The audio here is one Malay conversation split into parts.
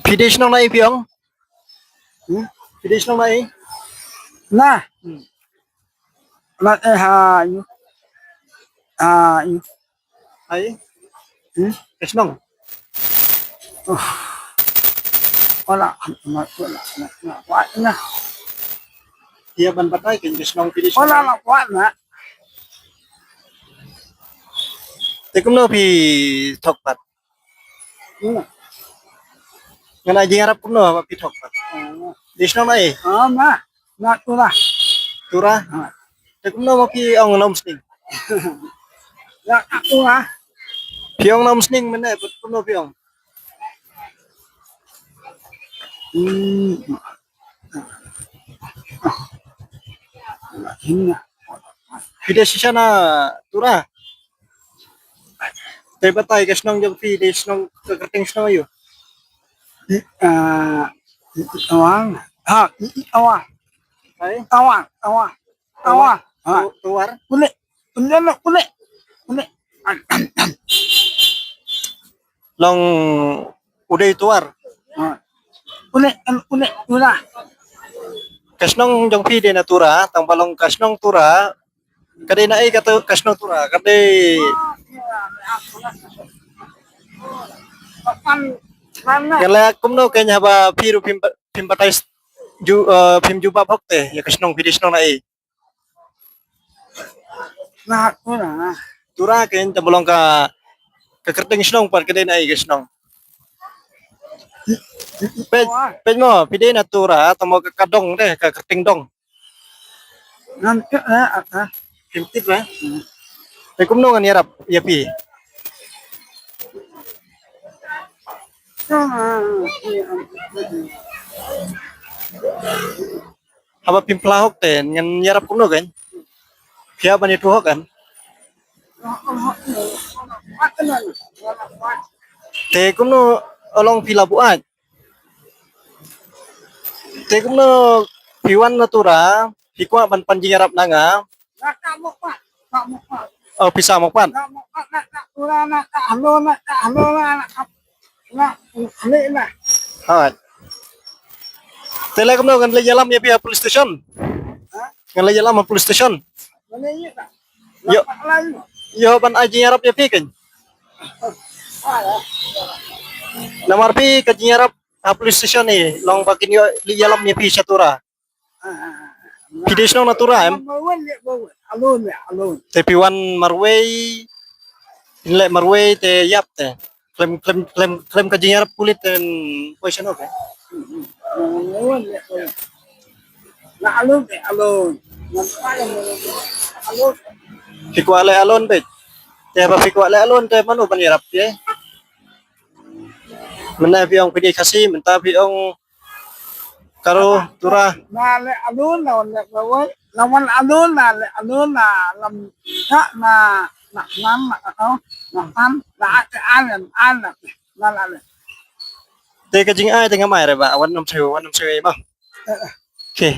Vides nang nai piong. Vides nang nai. Nah, you. You. Ai. Kesnong. Wala, kuat na. Dia ban patay kin kesnong vides. Wala na kuat na. Tekum no pi thokpat. Ngana jing arab kum no pi thokpat. Dis nang nai. Na tura. Tura. Tekum no pi ong nom sning. Na tura. Piong nom sning mena put kum no piong. Vides sana tura. Tay patay kesnong jong vides nong kekerting sno ayo. Awang. Awang. Ai. Awang. Tuar. Kulit. Long uday tuar. Kulit. Tura. Kasnong jong pide na tura, tang balong kasnong tura, kadai na ay kata kasnong tura, kadai kala kumno kanya ba piru pimpatais pim juba bokte ya kasnong pide snong na ay. Na tura. Tura ken tang balong ka kerting snong par kadai na ay kasnong. Pej mo pide na tura tamo ka kadong deh ka kerting dong. Nanti Pimtip lah. Kumno kan yarap ya pi. Haba pimplahok ten ngan yarap kumno kan. Kaya bani tuhok kan. Te kumno olong pilabuan. Te kumno piwan natura, pikwa ban panjing yarap nanga. Oh bisa mokpan. Hai. Tele kumno kan le jalam ya pihak police station. Kan le jalam police station. Yo ban aji yarap ya pikan. Namar pi kaji yarap police station ni long bakin yo le jalam ya pi satura. Vides nong natura em. Te piwan marway inle marway te yap te. Klem kaji yarap kulit ten poison oke. Fikwa le alon bet. Te ba fikwa le alon te manu ban yarap ye. Mena piong pidi kasih menta piong karo tura. Le alun lawan alun lam tak na nam Te kajing ai tengah mai ba wan nam sewa ba. Oke.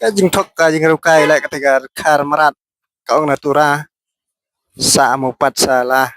Kajing thok kajing rukai le ketika kar marat kaong natura sa mupat salah